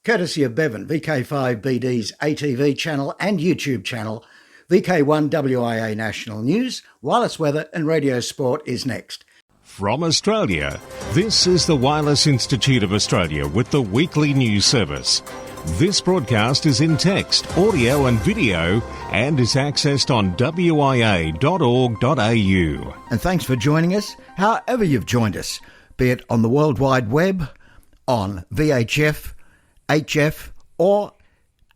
Courtesy of Bevan, VK5BD's ATV channel and YouTube channel, VK1WIA National News, Wireless Weather and Radio Sport is next. From Australia, this is the Wireless Institute of Australia with the weekly news service. This broadcast is in text, audio and video and is accessed on wia.org.au. And thanks for joining us, however you've joined us, be it on the World Wide Web, on VHF, HF or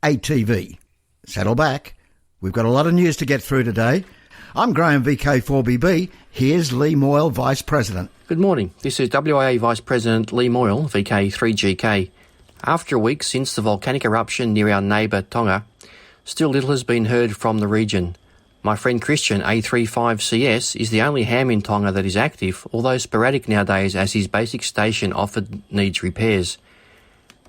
ATV. Settle back. We've got a lot of news to get through today. I'm Graham, VK4BB. Here's Lee Moyle, Vice President. Good morning. This is WIA Vice President Lee Moyle, VK3GK. After a week since the volcanic eruption near our neighbour Tonga, still little has been heard from the region. My friend Christian, A35CS, is the only ham in Tonga that is active, although sporadic nowadays as his basic station often needs repairs.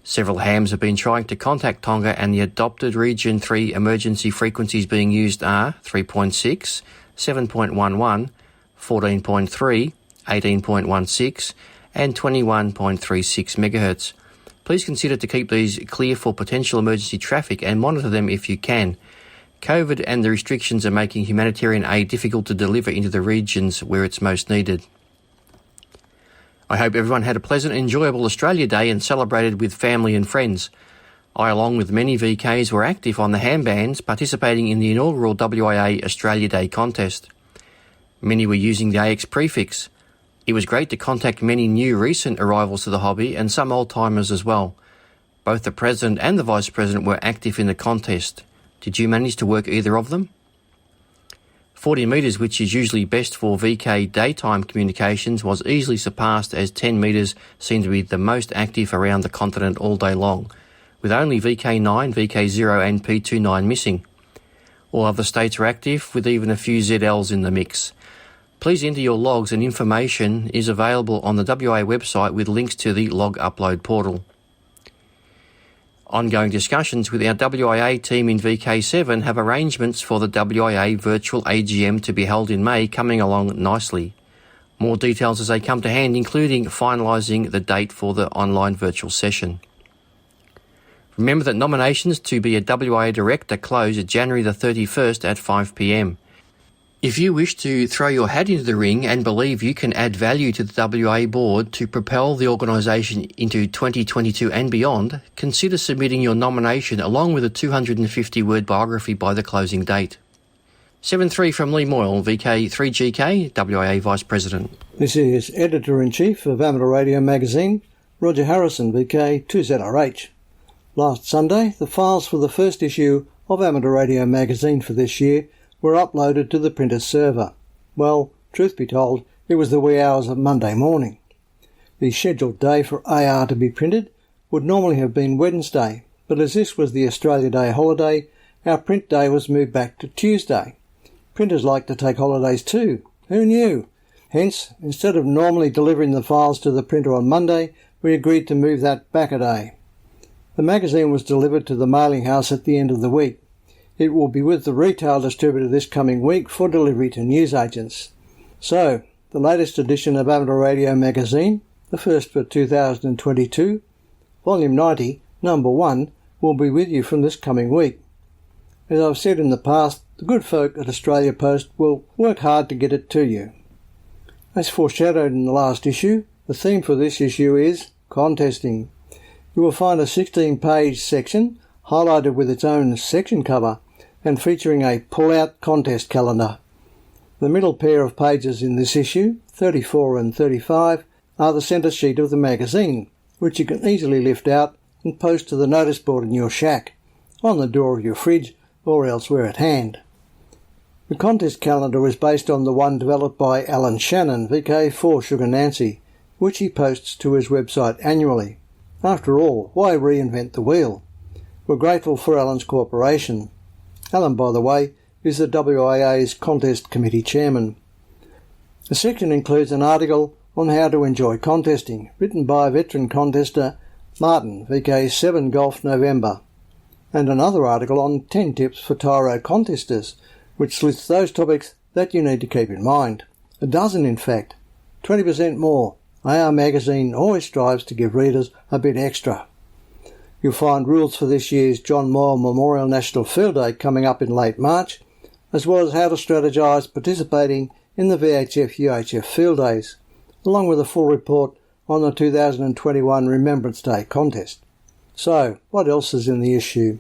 Several hams have been trying to contact Tonga, and the adopted Region 3 emergency frequencies being used are 3.6, 7.11, 14.3, 18.16 and 21.36 MHz. Please consider to keep these clear for potential emergency traffic and monitor them if you can. COVID and the restrictions are making humanitarian aid difficult to deliver into the regions where it's most needed. I hope everyone had a pleasant and enjoyable Australia Day and celebrated with family and friends. I, along with many VKs, were active on the ham bands participating in the inaugural WIA Australia Day contest. Many were using the AX prefix. It was great to contact many new recent arrivals to the hobby and some old-timers as well. Both the President and the Vice President were active in the contest. Did you manage to work either of them? 40 metres, which is usually best for VK daytime communications, was easily surpassed as 10 metres seemed to be the most active around the continent all day long, with only VK9, VK0 and P29 missing. All other states are active, with even a few ZLs in the mix. Please enter your logs, and information is available on the WIA website with links to the log upload portal. Ongoing discussions with our WIA team in VK7 have arrangements for the WIA virtual AGM to be held in May coming along nicely. More details as they come to hand, including finalising the date for the online virtual session. Remember that nominations to be a WIA Director close January the 31st at 5 p.m. If you wish to throw your hat into the ring and believe you can add value to the WIA board to propel the organisation into 2022 and beyond, consider submitting your nomination along with a 250-word biography by the closing date. 7-3 from Lee Moyle, VK3GK, WIA Vice President. This is Editor-in-Chief of Amateur Radio Magazine, Roger Harrison, VK2ZRH. Last Sunday, the files for the first issue of Amateur Radio Magazine for this year were uploaded to the printer's server. Well, truth be told, it was the wee hours of Monday morning. The scheduled day for AR to be printed would normally have been Wednesday, but as this was the Australia Day holiday, our print day was moved back to Tuesday. Printers like to take holidays too. Who knew? Hence, instead of normally delivering the files to the printer on Monday, we agreed to move that back a day. The magazine was delivered to the mailing house at the end of the week. It will be with the retail distributor this coming week for delivery to newsagents. So, the latest edition of Amateur Radio Magazine, the first for 2022, Volume 90, Number 1, will be with you from this coming week. As I've said in the past, the good folk at Australia Post will work hard to get it to you. As foreshadowed in the last issue, the theme for this issue is contesting. You will find a 16-page section highlighted with its own section cover and featuring a pull-out contest calendar. The middle pair of pages in this issue, 34 and 35, are the centre sheet of the magazine, which you can easily lift out and post to the notice board in your shack, on the door of your fridge or elsewhere at hand. The contest calendar is based on the one developed by Alan Shannon, VK4 Sugar Nancy, which he posts to his website annually. After all, why reinvent the wheel? We're grateful for Alan's cooperation. Alan, by the way, is the WIA's Contest Committee Chairman. The section includes an article on how to enjoy contesting, written by veteran contester Martin, VK7 Golf November, and another article on 10 tips for tyro contesters, which lists those topics that you need to keep in mind. A dozen, in fact. 20% more. AR Magazine always strives to give readers a bit extra. You'll find rules for this year's John Moyle Memorial National Field Day coming up in late March, as well as how to strategise participating in the VHF-UHF Field Days, along with a full report on the 2021 Remembrance Day contest. So, what else is in the issue?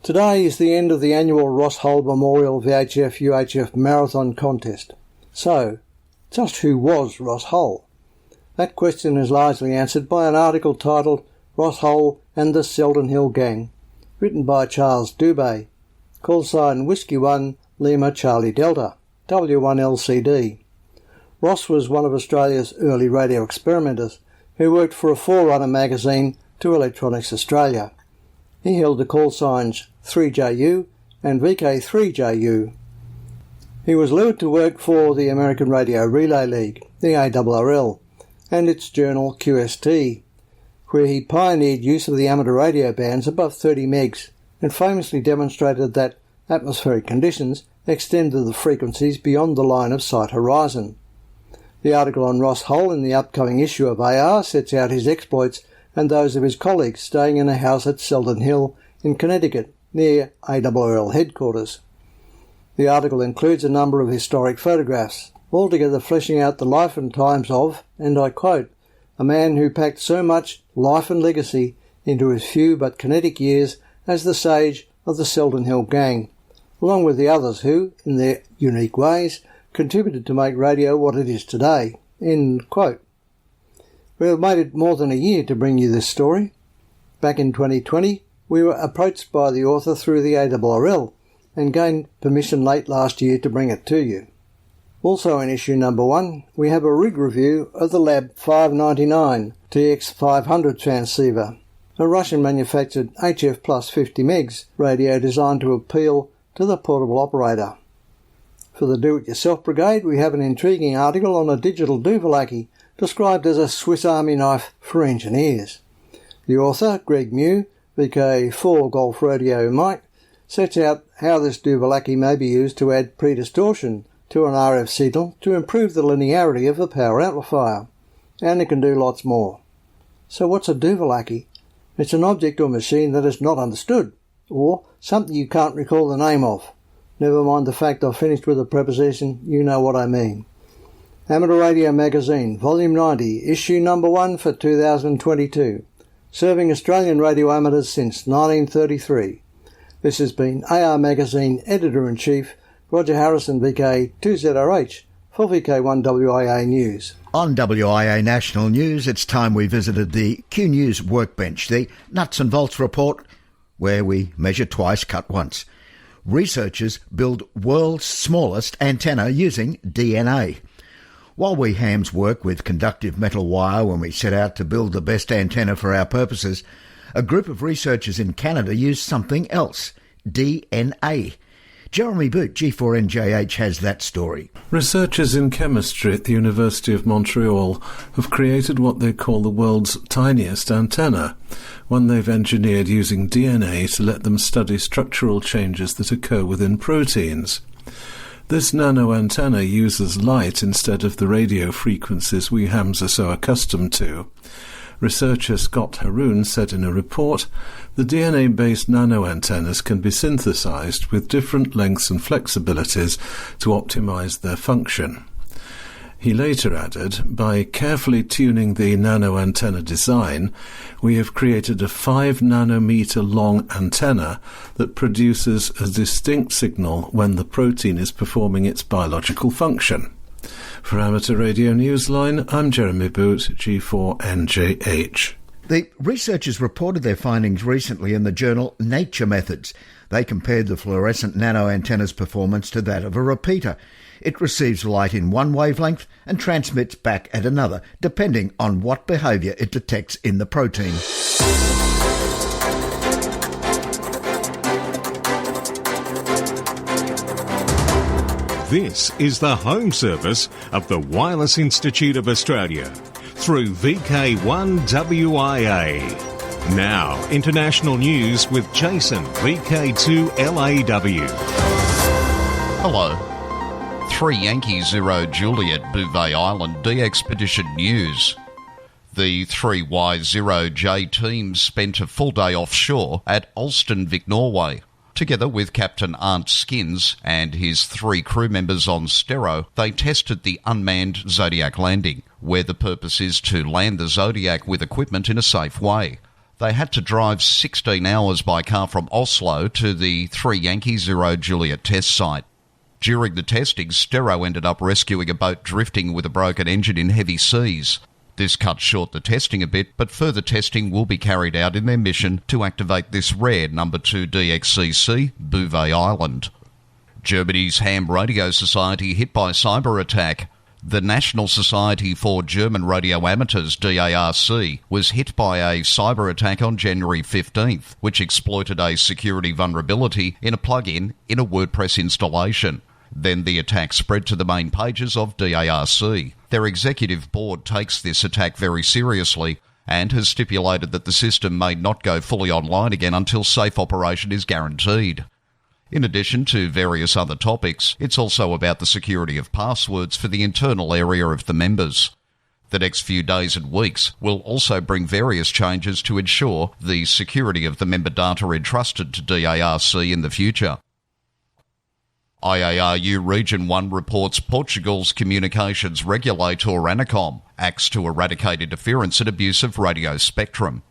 Today is the end of the annual Ross Hull Memorial VHF-UHF Marathon contest. So, just who was Ross Hull? That question is largely answered by an article titled Ross Hull and the Selden Hill Gang, written by Charles Dubé, call sign Whiskey 1 Lima Charlie Delta, W1LCD. Ross was one of Australia's early radio experimenters who worked for a forerunner magazine to Electronics Australia. He held the call signs 3JU and VK3JU. He was lured to work for the American Radio Relay League, the ARRL, and its journal QST, where he pioneered use of the amateur radio bands above 30 megs and famously demonstrated that atmospheric conditions extended the frequencies beyond the line of sight horizon. The article on Ross Hull in the upcoming issue of AR sets out his exploits and those of his colleagues staying in a house at Selden Hill in Connecticut, near ARRL headquarters. The article includes a number of historic photographs, altogether fleshing out the life and times of, and I quote, a man who packed so much life and legacy into his few but kinetic years as the sage of the Selden Hill Gang, along with the others who, in their unique ways, contributed to make radio what it is today. End quote. We have made it more than a year to bring you this story. Back in 2020, we were approached by the author through the ARRL and gained permission late last year to bring it to you. Also in issue number 1, we have a rig review of the Lab 599 TX500 transceiver, a Russian-manufactured HF plus 50 megs radio designed to appeal to the portable operator. For the Do-It-Yourself Brigade, we have an intriguing article on a digital Duvalaki described as a Swiss Army knife for engineers. The author, Greg Mew, VK4 Golf Radio Mike, sets out how this Duvalaki may be used to add pre-distortion to an RF signal to improve the linearity of the power amplifier, and it can do lots more. So what's a Duvalaki? It's an object or machine that is not understood, or something you can't recall the name of. Never mind the fact I've finished with a preposition, you know what I mean. Amateur Radio Magazine, Volume 90, Issue Number 1 for 2022. Serving Australian radio amateurs since 1933. This has been AR Magazine Editor-in-Chief, Roger Harrison, VK2ZRH, for VK1WIA News. On WIA National News, it's time we visited the Q News Workbench, the nuts and bolts report, where we measure twice, cut once. Researchers build world's smallest antenna using DNA. While we hams work with conductive metal wire when we set out to build the best antenna for our purposes, a group of researchers in Canada used something else, DNA. Jeremy Boot, G4NJH, has that story. Researchers in chemistry at the University of Montreal have created what they call the world's tiniest antenna, one they've engineered using DNA to let them study structural changes that occur within proteins. This nano antenna uses light instead of the radio frequencies we hams are so accustomed to. Researcher Scott Haroon said in a report, the DNA-based nanoantennas can be synthesized with different lengths and flexibilities to optimize their function. He later added, by carefully tuning the nanoantenna design, we have created a 5 nanometer long antenna that produces a distinct signal when the protein is performing its biological function. For Amateur Radio Newsline, I'm Jeremy Boot, G4NJH. The researchers reported their findings recently in the journal Nature Methods. They compared the fluorescent nanoantenna's performance to that of a repeater. It receives light in one wavelength and transmits back at another, depending on what behaviour it detects in the protein. This is the home service of the Wireless Institute of Australia through VK1WIA. Now, international news with Jason, VK2LAW. Hello. 3 Yankee 0 Juliet Bouvet Island de-expedition news. The 3Y0J team spent a full day offshore at Alston, Vic, Norway. Together with Captain Arndt Skins and his 3 crew members on Stero, they tested the unmanned Zodiac landing, where the purpose is to land the Zodiac with equipment in a safe way. They had to drive 16 hours by car from Oslo to the 3 Yankee 0 Juliet test site. During the testing, Stero ended up rescuing a boat drifting with a broken engine in heavy seas. This cut short the testing a bit, but further testing will be carried out in their mission to activate this rare No. 2 DXCC, Bouvet Island. Germany's Ham Radio Society hit by cyber attack. The National Society for German Radio Amateurs, DARC, was hit by a cyber attack on January 15th, which exploited a security vulnerability in a plugin in a WordPress installation. Then the attack spread to the main pages of DARC. Their executive board takes this attack very seriously and has stipulated that the system may not go fully online again until safe operation is guaranteed. In addition to various other topics, it's also about the security of passwords for the internal area of the members. The next few days and weeks will also bring various changes to ensure the security of the member data entrusted to DARC in the future. IARU Region 1 reports Portugal's communications regulator ANACOM acts to eradicate interference and abuse of radio spectrum.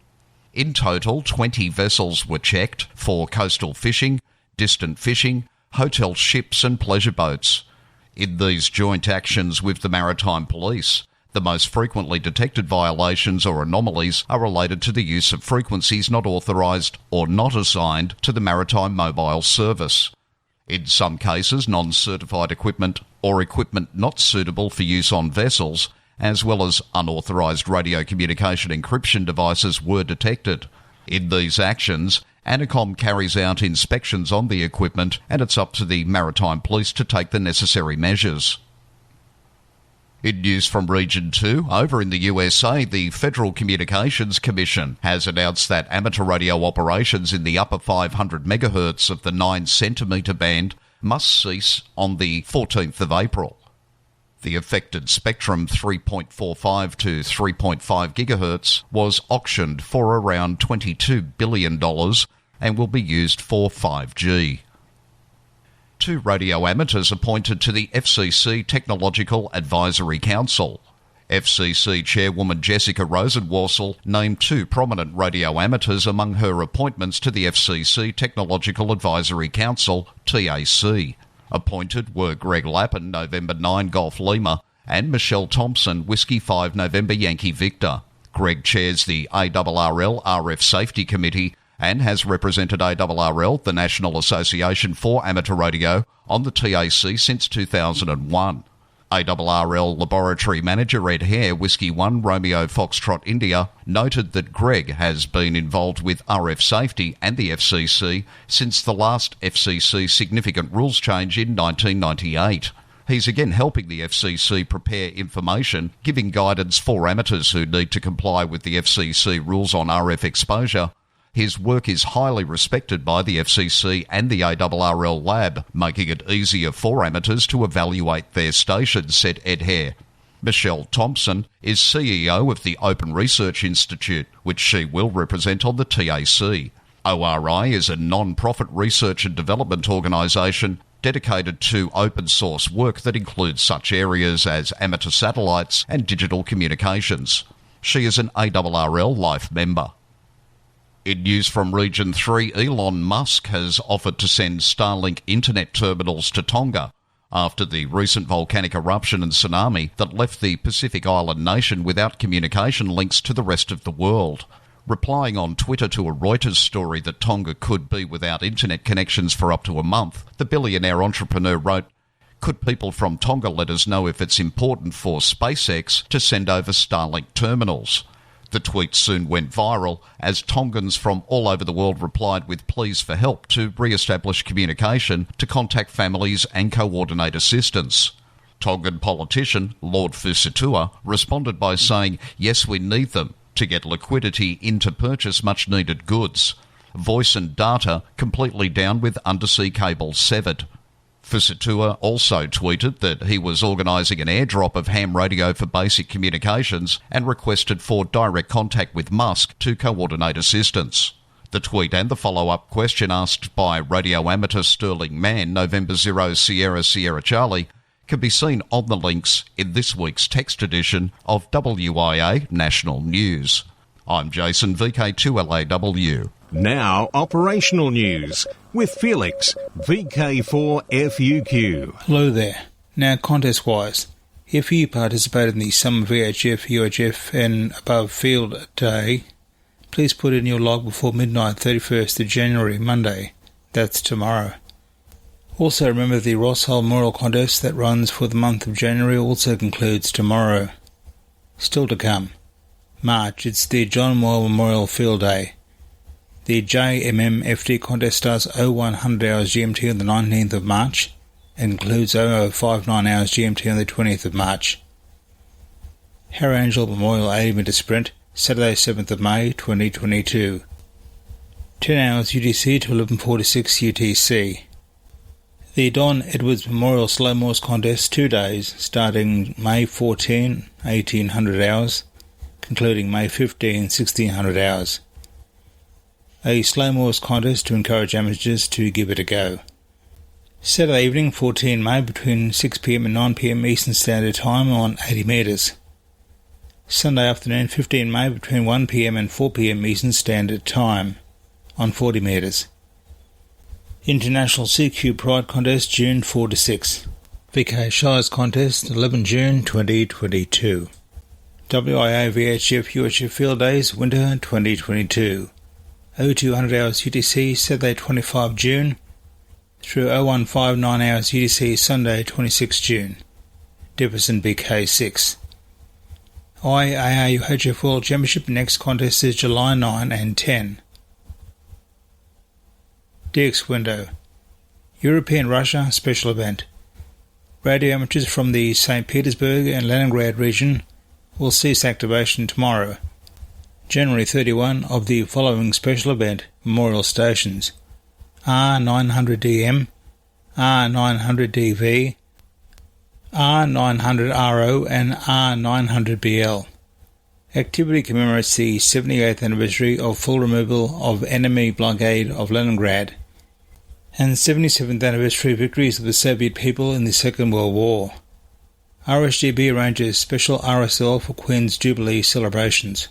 In total, 20 vessels were checked for coastal fishing, distant fishing, hotel ships and pleasure boats. In these joint actions with the Maritime Police, the most frequently detected violations or anomalies are related to the use of frequencies not authorised or not assigned to the Maritime Mobile Service. In some cases, non-certified equipment or equipment not suitable for use on vessels, as well as unauthorised radio communication encryption devices were detected. In these actions, ANACOM carries out inspections on the equipment, and it's up to the Maritime Police to take the necessary measures. In news from Region 2, over in the USA, the Federal Communications Commission has announced that amateur radio operations in the upper 500 MHz of the 9 cm band must cease on the 14th of April. The affected spectrum 3.45 to 3.5 GHz was auctioned for around $22 billion and will be used for 5G. 2 radio amateurs appointed to the FCC Technological Advisory Council. FCC Chairwoman Jessica Rosenworcel named 2 prominent radio amateurs among her appointments to the FCC Technological Advisory Council, TAC. Appointed were Greg Lappin, November 9 Golf Lima, and Michelle Thompson, Whiskey 5 November Yankee Victor. Greg chairs the ARRL RF Safety Committee and has represented ARRL, the National Association for Amateur Radio, on the TAC since 2001. ARRL Laboratory Manager Ed Hare, Whiskey 1 Romeo Foxtrot India, noted that Greg has been involved with RF safety and the FCC since the last FCC significant rules change in 1998. He's again helping the FCC prepare information, giving guidance for amateurs who need to comply with the FCC rules on RF exposure. His work is highly respected by the FCC and the ARRL lab, making it easier for amateurs to evaluate their stations, said Ed Hare. Michelle Thompson is CEO of the Open Research Institute, which she will represent on the TAC. ORI is a non-profit research and development organisation dedicated to open source work that includes such areas as amateur satellites and digital communications. She is an ARRL Life member. In news from Region 3, Elon Musk has offered to send Starlink internet terminals to Tonga after the recent volcanic eruption and tsunami that left the Pacific island nation without communication links to the rest of the world. Replying on Twitter to a Reuters story that Tonga could be without internet connections for up to a month, the billionaire entrepreneur wrote, "Could people from Tonga let us know if it's important for SpaceX to send over Starlink terminals?" The tweet soon went viral as Tongans from all over the world replied with pleas for help to re-establish communication, to contact families and coordinate assistance. Tongan politician Lord Fusitua responded by saying, "Yes, we need them to get liquidity in to purchase much-needed goods. Voice and data completely down with undersea cables severed." Fusatua also tweeted that he was organising an airdrop of ham radio for basic communications and requested for direct contact with Musk to coordinate assistance. The tweet and the follow-up question asked by radio amateur Sterling Mann, November 0 Sierra Sierra Charlie, can be seen on the links in this week's text edition of WIA National News. I'm Jason, VK2LAW. Now, operational news with Felix, VK4FUQ. Hello there. Now, contest-wise, if you participated in the Summer VHF, UHF and Above Field Day, please put in your log before midnight 31st of January, Monday. That's tomorrow. Also remember the Ross Hull Memorial Contest that runs for the month of January also concludes tomorrow. Still to come. March, it's the John Moyle Memorial Field Day. The JMMFD contest starts 0100 hours GMT on the 19th of March and concludes 0059 hours GMT on the 20th of March. Harry Angel Memorial 80-metre Sprint, Saturday 7th of May 2022. 10 hours UTC to 11:46 UTC. The Don Edwards Memorial Slow Morse Contest 2 days, starting May 14, 1800 hours, concluding May 15, 1600 hours. A Slow Morse contest to encourage amateurs to give it a go. Saturday evening, 14 May, between 6pm and 9pm Eastern Standard Time on 80 metres. Sunday afternoon, 15 May, between 1pm and 4pm Eastern Standard Time on 40 metres. International CQ Pride Contest, June 4 to 6. VK Shires Contest, 11 June 2022. WIA VHF UHF Field Days, Winter 2022. 0200 hours UTC, Saturday 25 June, through 0159 hours UTC, Sunday 26 June. Dipperson BK6. IAA UHF World Championship next contest is July 9 and 10. DX Window. European Russia Special Event. Radio amateurs from the St. Petersburg and Leningrad region will cease activation tomorrow, January 31, of the following special event memorial stations: R900DM, R900DV, R900RO and R900BL. Activity commemorates the 78th anniversary of full removal of enemy blockade of Leningrad and 77th anniversary victories of the Soviet people in the Second World War. RSGB arranges special RSL for Queen's Jubilee celebrations.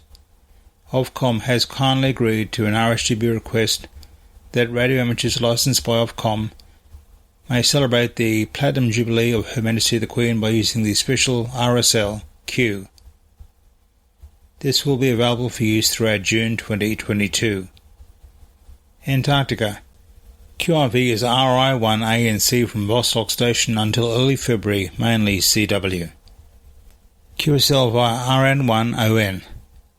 Ofcom has kindly agreed to an RSGB request that radio amateurs licensed by Ofcom may celebrate the Platinum Jubilee of Her Majesty the Queen by using the special RSL Q. This will be available for use throughout June 2022. Antarctica. QRV is RI1A and C from Vostok Station until early February, mainly CW. QSL via RN1ON.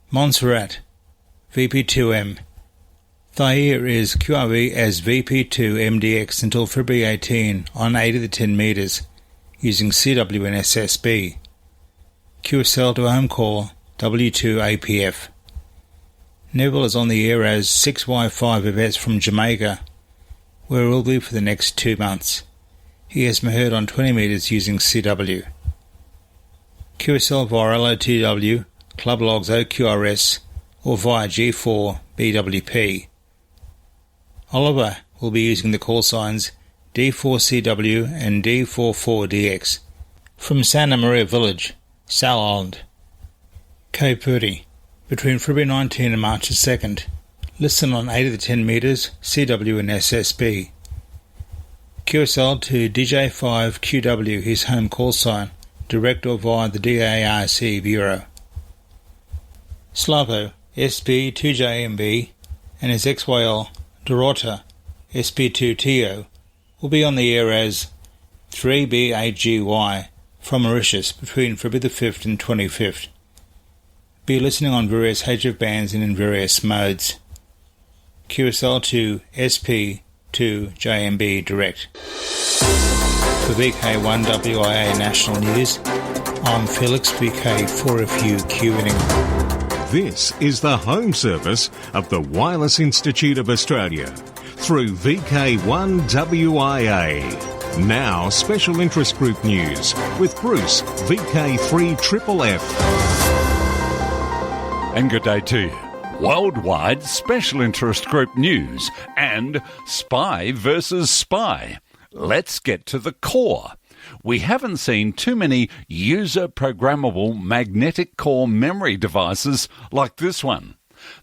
Montserrat. VP2M. Thair is QRV as VP2MDX until February 18 on 8 of the 10 metres, using CW and SSB. QSL to home call W2APF. Neville is on the air as 6Y5FS from Jamaica, where it will be for the next 2 months. He has been heard on 20 metres using CW. QSL via LOTW, Club Logs OQRS, or via G4 BWP. Oliver will be using the call signs D4CW and D44DX from Santa Maria Village, Sal Island. Cape Verde, between February 19 and March 2nd. Listen on 8 of the 10 metres, CW and SSB. QSL to DJ5QW, his home call sign, direct or via the DARC Bureau. Slavo, SP2JMB, and his XYL, Dorota, SP2TO, will be on the air as 3B8GY from Mauritius between February the 5th and 25th. Be listening on various HF bands and in various modes. QSL to SP2JMB direct. For VK1WIA National News, I'm Felix, VK4FUQ. This is the home service of the Wireless Institute of Australia through VK1WIA. Now, Special Interest Group News with Bruce, VK3FFF. And good day to you. Worldwide Special Interest Group News and Spy versus Spy. Let's get to the core. We haven't seen too many user-programmable magnetic core memory devices like this one.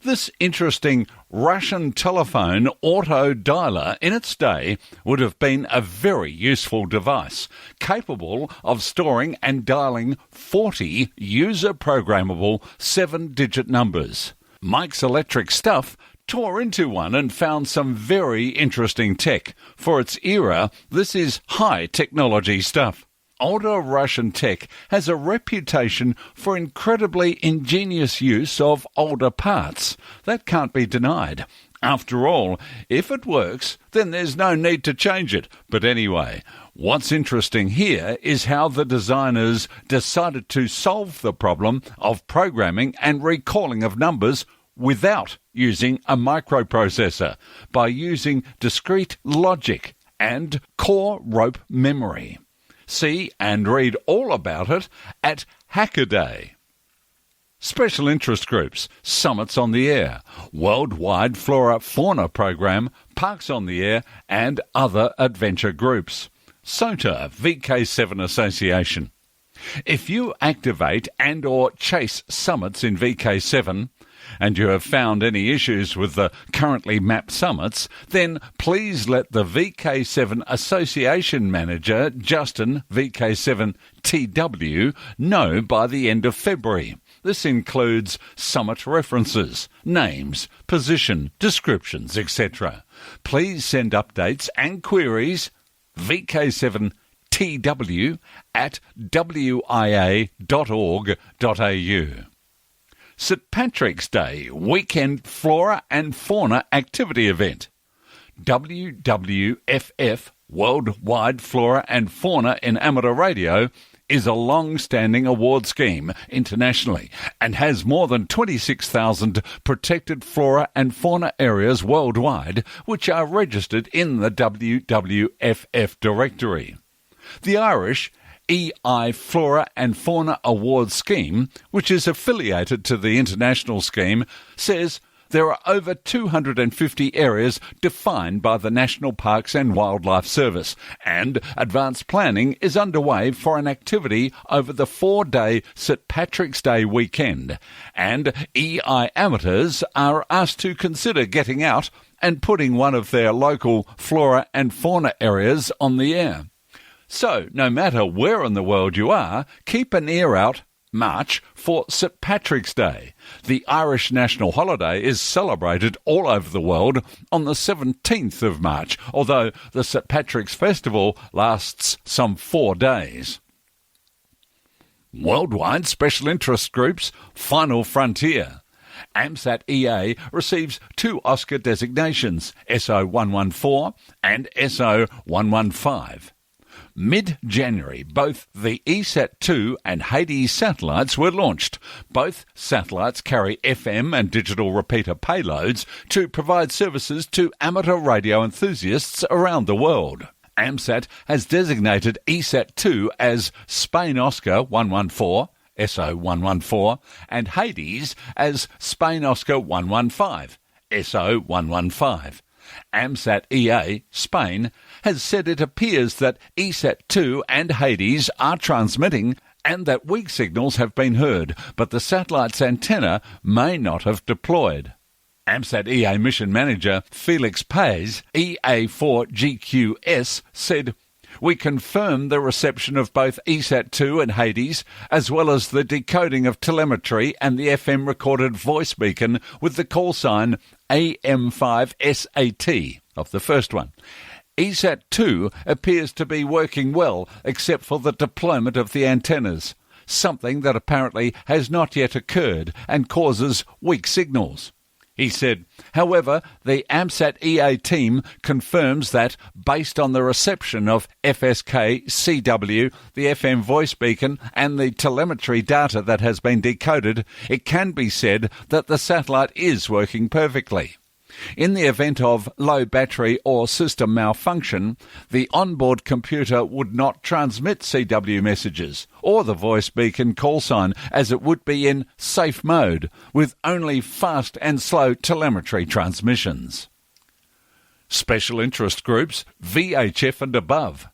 This interesting Russian telephone auto dialer in its day would have been a very useful device, capable of storing and dialing 40 user-programmable 7-digit numbers. Mike's Electric Stuff tore into one and found some very interesting tech. For its era, this is high technology stuff. Older Russian tech has a reputation for incredibly ingenious use of older parts. That can't be denied. After all, if it works, then there's no need to change it. But anyway, what's interesting here is how the designers decided to solve the problem of programming and recalling of numbers without using a microprocessor, by using discrete logic and core rope memory. See and read all about it at Hackaday. Special interest groups, summits on the air, worldwide flora-fauna program, parks on the air, and other adventure groups. SOTA, VK7 Association. If you activate and or chase summits in VK7, and you have found any issues with the currently mapped summits, then please let the VK7 Association Manager, Justin, VK7TW, know by the end of February. This includes summit references, names, position, descriptions, etc. Please send updates and queries VK7TW at WIA.org.au. St. Patrick's Day Weekend Flora and Fauna Activity Event. WWF, Worldwide Flora and Fauna in Amateur Radio, is a long-standing award scheme internationally and has more than 26,000 protected flora and fauna areas worldwide which are registered in the WWF directory. The Irish EI Flora and Fauna Award Scheme, which is affiliated to the international scheme, says there are over 250 areas defined by the National Parks and Wildlife Service, and advanced planning is underway for an activity over the 4-day St. Patrick's Day weekend, and EI amateurs are asked to consider getting out and putting one of their local flora and fauna areas on the air. So, no matter where in the world you are, keep an ear out March for St. Patrick's Day. The Irish national holiday is celebrated all over the world on the 17th of March, although the St. Patrick's Festival lasts some 4 days. Worldwide Special Interest Groups Final Frontier. AMSAT EA receives 2 Oscar designations, SO114 and SO115. Mid-January, both the ESAT-2 and Hades satellites were launched. Both satellites carry FM and digital repeater payloads to provide services to amateur radio enthusiasts around the world. AMSAT has designated ESAT-2 as Spain Oscar 114, SO114, and Hades as Spain Oscar 115, SO115. AMSAT EA, Spain, has said it appears that ESAT-2 and Hades are transmitting and that weak signals have been heard, but the satellite's antenna may not have deployed. AMSAT EA Mission Manager Felix Pais, EA4GQS, said, "We confirm the reception of both ESAT-2 and Hades, as well as the decoding of telemetry and the FM recorded voice beacon with the call sign AM5SAT of the first one. ESAT-2 appears to be working well, except for the deployment of the antennas, something that apparently has not yet occurred and causes weak signals." He said, however, the AMSAT EA team confirms that, based on the reception of FSK, CW, the FM voice beacon, and the telemetry data that has been decoded, it can be said that the satellite is working perfectly. In the event of low battery or system malfunction, the onboard computer would not transmit CW messages or the voice beacon call sign, as it would be in safe mode with only fast and slow telemetry transmissions. Special interest groups, VHF and above.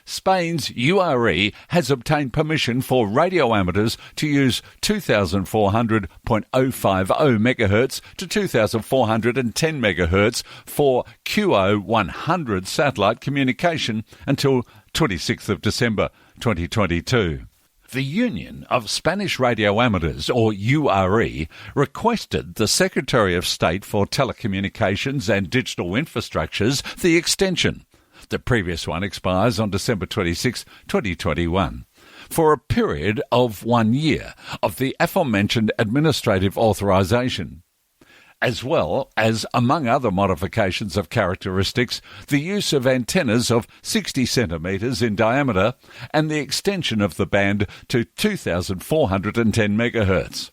Spain's URE has obtained permission for radio amateurs to use 2400.050 MHz to 2410 MHz for QO100 satellite communication until 26th of December 2022. The Union of Spanish Radio Amateurs, or URE, requested the Secretary of State for Telecommunications and Digital Infrastructures the extension. The previous one expires on December 26, 2021, for a period of 1 year of the aforementioned administrative authorisation, as well as, among other modifications of characteristics, the use of antennas of 60 centimetres in diameter and the extension of the band to 2410 MHz.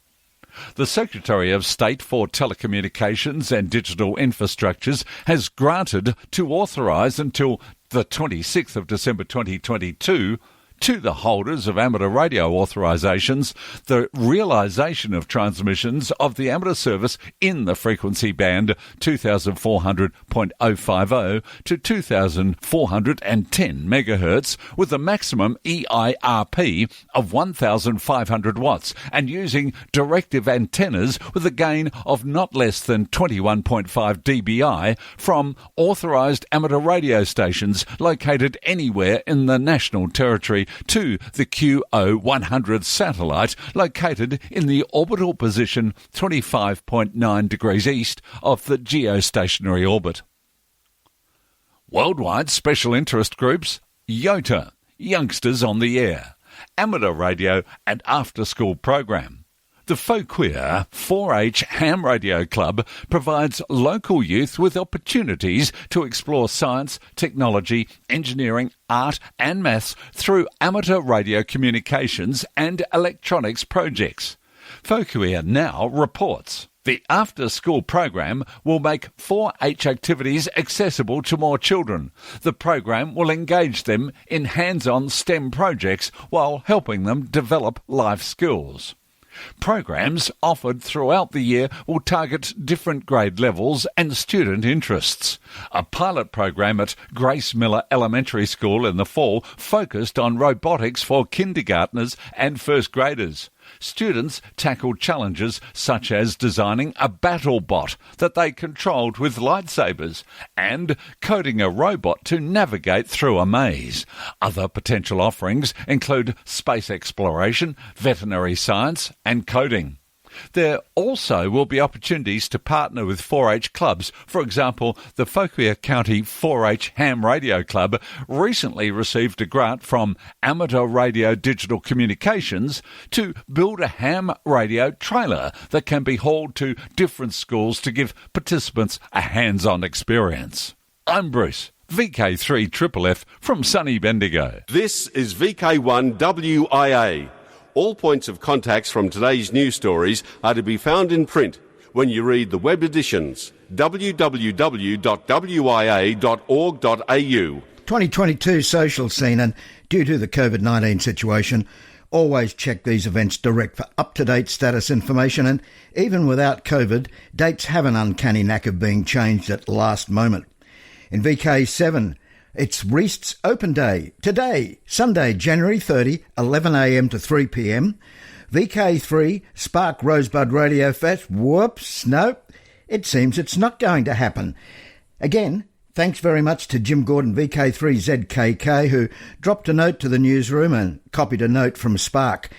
The Secretary of State for Telecommunications and Digital Infrastructures has granted to authorise until the 26th of December 2022 to the holders of amateur radio authorisations the realisation of transmissions of the amateur service in the frequency band 2400.050 to 2410 MHz with a maximum EIRP of 1,500 watts and using directive antennas with a gain of not less than 21.5 dBi from authorised amateur radio stations located anywhere in the national territory to the QO100 satellite located in the orbital position 25.9 degrees east of the geostationary orbit. Worldwide special interest groups, YOTA, Youngsters on the Air, Amateur Radio and After School Program. The WIA 4H Ham Radio Club provides local youth with opportunities to explore science, technology, engineering, art and maths through amateur radio communications and electronics projects. WIA now reports the after-school program will make 4H activities accessible to more children. The program will engage them in hands-on STEM projects while helping them develop life skills. Programs offered throughout the year will target different grade levels and student interests. A pilot program at Grace Miller Elementary School in the fall focused on robotics for kindergartners and first graders. Students tackled challenges such as designing a battle bot that they controlled with lightsabers and coding a robot to navigate through a maze. Other potential offerings include space exploration, veterinary science and coding. There also will be opportunities to partner with 4H clubs. For example, the Fauquier County 4H Ham Radio Club recently received a grant from Amateur Radio Digital Communications to build a ham radio trailer that can be hauled to different schools to give participants a hands-on experience. I'm Bruce, VK3FFF from sunny Bendigo. This is VK1WIA. All points of contacts from today's news stories are to be found in print when you read the web editions www.wia.org.au. 2022 social scene, and due to the COVID-19 situation, always check these events direct for up-to-date status information, and even without COVID, dates have an uncanny knack of being changed at the last moment. In VK7, it's Reist's Open Day today, Sunday, January 30, 11am to 3pm. VK3, Spark Rosebud Radio Fest. Whoops, no, it seems it's not going to happen. Again, thanks very much to Jim Gordon, VK3ZKK, who dropped a note to the newsroom and copied a note from Spark.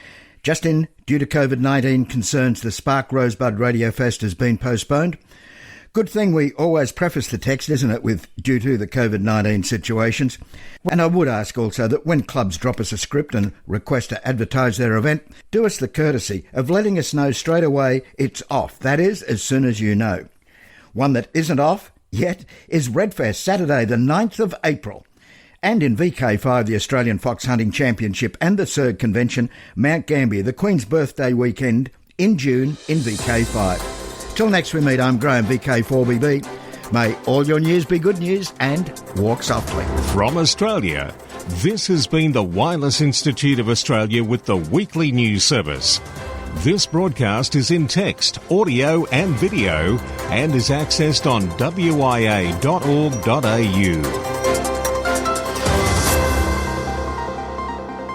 Just in, due to COVID-19 concerns, the Spark Rosebud Radio Fest has been postponed. Good thing we always preface the text, isn't it, with due to the COVID-19 situations. And I would ask also that when clubs drop us a script and request to advertise their event, do us the courtesy of letting us know straight away it's off. That is, as soon as you know. One that isn't off yet is Redfest, Saturday the 9th of April. And in VK5, the Australian Fox Hunting Championship and the SIRG Convention, Mount Gambier, the Queen's Birthday weekend in June in VK5. Till next we meet, I'm Graham, VK1WIA. May all your news be good news and walk softly. From Australia, this has been the Wireless Institute of Australia with the weekly news service. This broadcast is in text, audio and video and is accessed on WIA.org.au.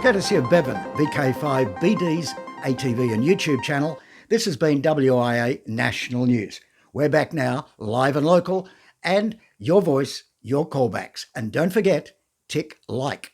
Courtesy of Bevan, VK5BD's ATV and YouTube channel, this has been WIA National News. We're back now, live and local, and your voice, your callbacks. And don't forget, tick like.